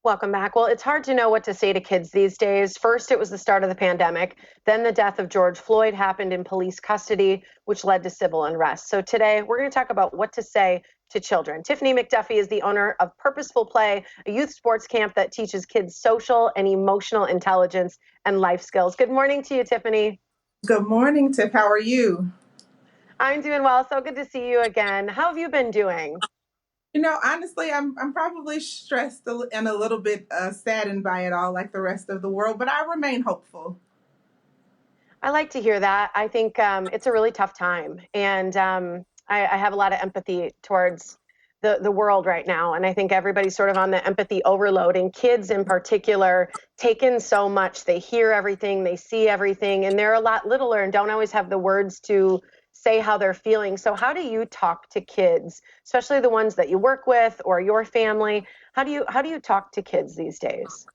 Welcome back. Well, it's hard to know what to say to kids these days. First, it was the start of the pandemic. Then the death of George Floyd happened in police custody, which led to civil unrest. So today, we're going to talk about what to say to children. Tiffany McDuffie is the owner of Purposeful Play, a youth sports camp that teaches kids social and emotional intelligence and life skills. Good morning to you, Tiffany. Good morning, Tiff. How are you? I'm doing well. So good to see you again. How have you been doing? Honestly, I'm probably stressed and a little bit saddened by it all, like the rest of the world, but I remain hopeful. I like to hear that. I think it's a really tough time, and I have a lot of empathy towards the world right now. And I think everybody's sort of on the empathy overload, and kids in particular take in so much. They hear everything, they see everything, and they're a lot littler and don't always have the words to say how they're feeling. So how do you talk to kids, especially the ones that you work with or your family? How do you talk to kids these days?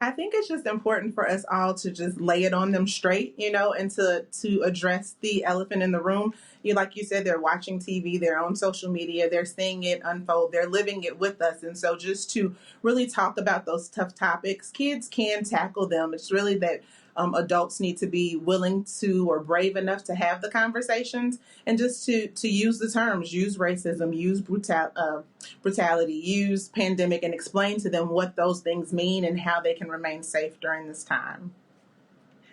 I think it's just important for us all to just lay it on them straight, and to address the elephant in the room. Like you said, they're watching TV, they're on social media, they're seeing it unfold, they're living it with us, and so just to really talk about those tough topics, kids can tackle them. It's really that adults need to be willing to or brave enough to have the conversations and just to use the terms, use racism, use brutality, use pandemic, and explain to them what those things mean and how they can remain safe during this time.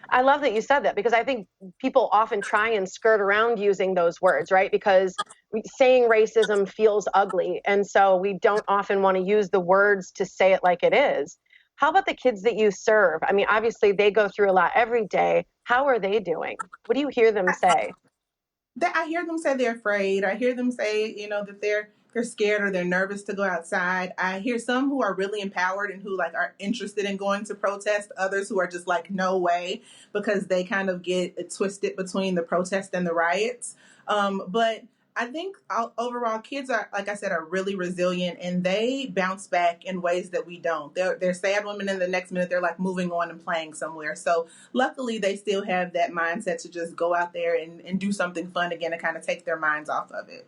I love that you said that because I think people often try and skirt around using those words, right? Because saying racism feels ugly. And so we don't often want to use the words to say it like it is. How about the kids that you serve? I mean, obviously they go through a lot every day. How are they doing? What do you hear them say? I hear them say they're afraid. I hear them say, that they're scared or they're nervous to go outside. I hear some who are really empowered and who like are interested in going to protest. Others who are just like no way because they kind of get it twisted between the protest and the riots. But I think overall, kids are, like I said, are really resilient and they bounce back in ways that we don't. They're sad women, and the next minute they're like moving on and playing somewhere. So luckily, they still have that mindset to just go out there and do something fun again and kind of take their minds off of it.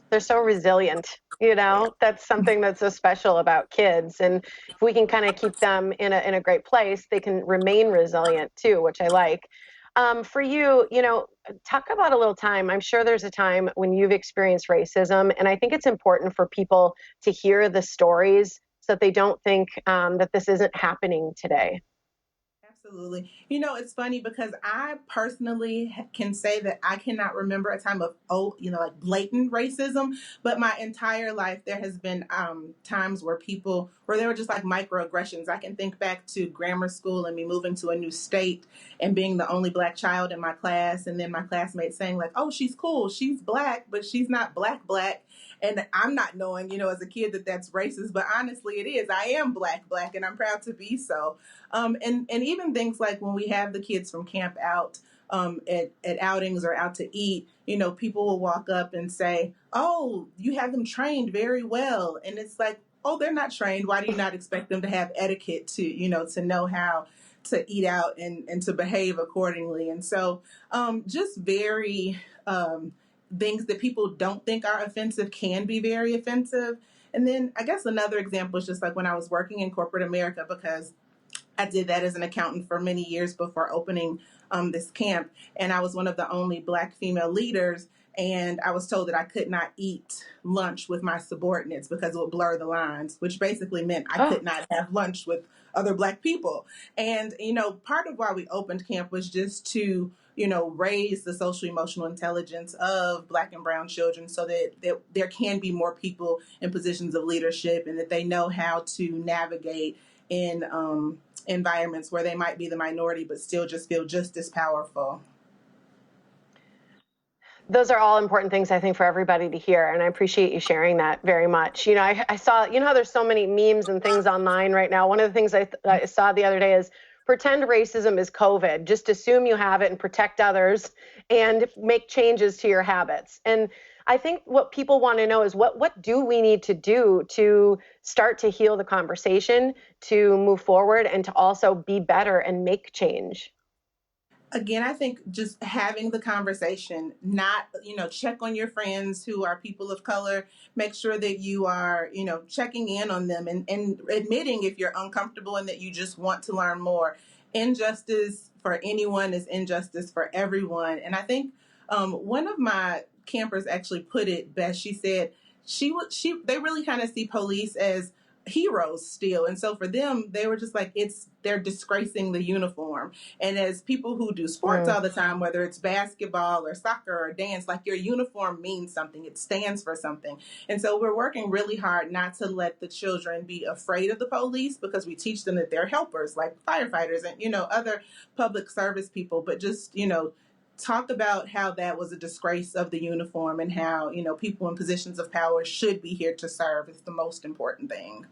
They're so resilient. That's something that's so special about kids. And if we can kind of keep them in a great place, they can remain resilient too, which I like. For you, talk about a little time. I'm sure there's a time when you've experienced racism, and I think it's important for people to hear the stories so that they don't think that this isn't happening today. Absolutely. It's funny because I personally can say that I cannot remember a time of, like blatant racism, but my entire life there has been times where there were just like microaggressions. I can think back to grammar school and me moving to a new state and being the only black child in my class, and then my classmates saying like, "Oh, she's cool. She's black, but she's not black black." And I'm not knowing, as a kid that that's racist, but honestly it is. I am black, and I'm proud to be so. And even things like when we have the kids from camp out at outings or out to eat, people will walk up and say, "Oh, you have them trained very well." And it's like, "Oh, they're not trained. Why do you not expect them to have etiquette to know how to eat out and to behave accordingly?" And so just very things that people don't think are offensive can be very offensive. And then I guess another example is just like when I was working in corporate America, because I did that as an accountant for many years before opening this camp. And I was one of the only black female leaders. And I was told that I could not eat lunch with my subordinates because it would blur the lines, which basically meant I Oh, could not have lunch with other black people. And, part of why we opened camp was just to, raise the social emotional intelligence of black and brown children so that there can be more people in positions of leadership and that they know how to navigate in environments where they might be the minority but still just feel just as powerful. those are all important things I think for everybody to hear, and I appreciate you sharing that very much. I saw, how there's so many memes and things online right now. One of the things I saw the other day is pretend racism is COVID. Just assume you have it and protect others and make changes to your habits. And I think what people want to know is what do we need to do to start to heal the conversation, to move forward, and to also be better and make change. Again, I think just having the conversation, not, check on your friends who are people of color, make sure that you are, checking in on them, and admitting if you're uncomfortable and that you just want to learn more. Injustice for anyone is injustice for everyone. And I think one of my campers actually put it best. She said they really kind of see police as heroes still, and so for them they were just like, they're disgracing the uniform. And as people who do sports Mm. all the time, whether it's basketball or soccer or dance, like, your uniform means something, it stands for something. And so we're working really hard not to let the children be afraid of the police, because we teach them that they're helpers, like firefighters and other public service people, but just talk about how that was a disgrace of the uniform, and how people in positions of power should be here to serve is the most important thing.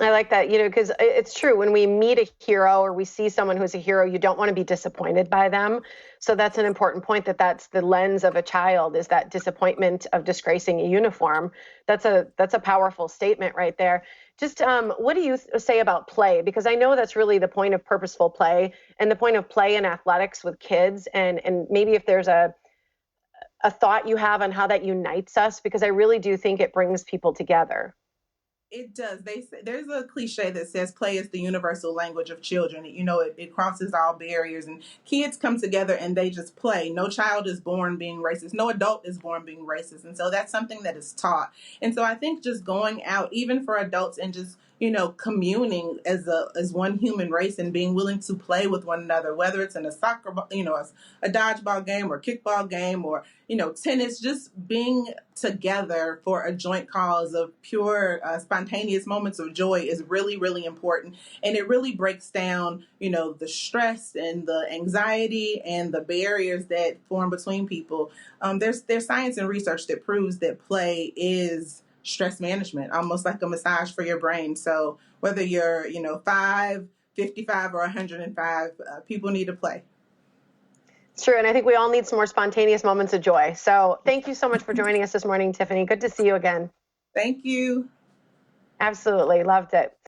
I like that, because it's true. When we meet a hero or we see someone who's a hero, you don't want to be disappointed by them. So that's an important point, that's the lens of a child, is that disappointment of disgracing a uniform. That's a powerful statement right there. Just what do you say about play? Because I know that's really the point of purposeful play, and the point of play in athletics with kids, and maybe if there's a thought you have on how that unites us, because I really do think it brings people together. It does. They say, there's a cliche that says play is the universal language of children. It crosses all barriers, and kids come together and they just play. No child is born being racist. No adult is born being racist. And so that's something that is taught. And so I think just going out, even for adults, and just communing as one human race, and being willing to play with one another, whether it's in a soccer, a dodgeball game or kickball game, or tennis, just being together for a joint cause of pure, spontaneous moments of joy is really, really important. And it really breaks down, the stress and the anxiety and the barriers that form between people. There's science and research that proves that play is stress management, almost like a massage for your brain. So whether you're, 5, 55, or 105, people need to play. It's true. And I think we all need some more spontaneous moments of joy. So thank you so much for joining us this morning, Tiffany. Good to see you again. Thank you. Absolutely. Loved it.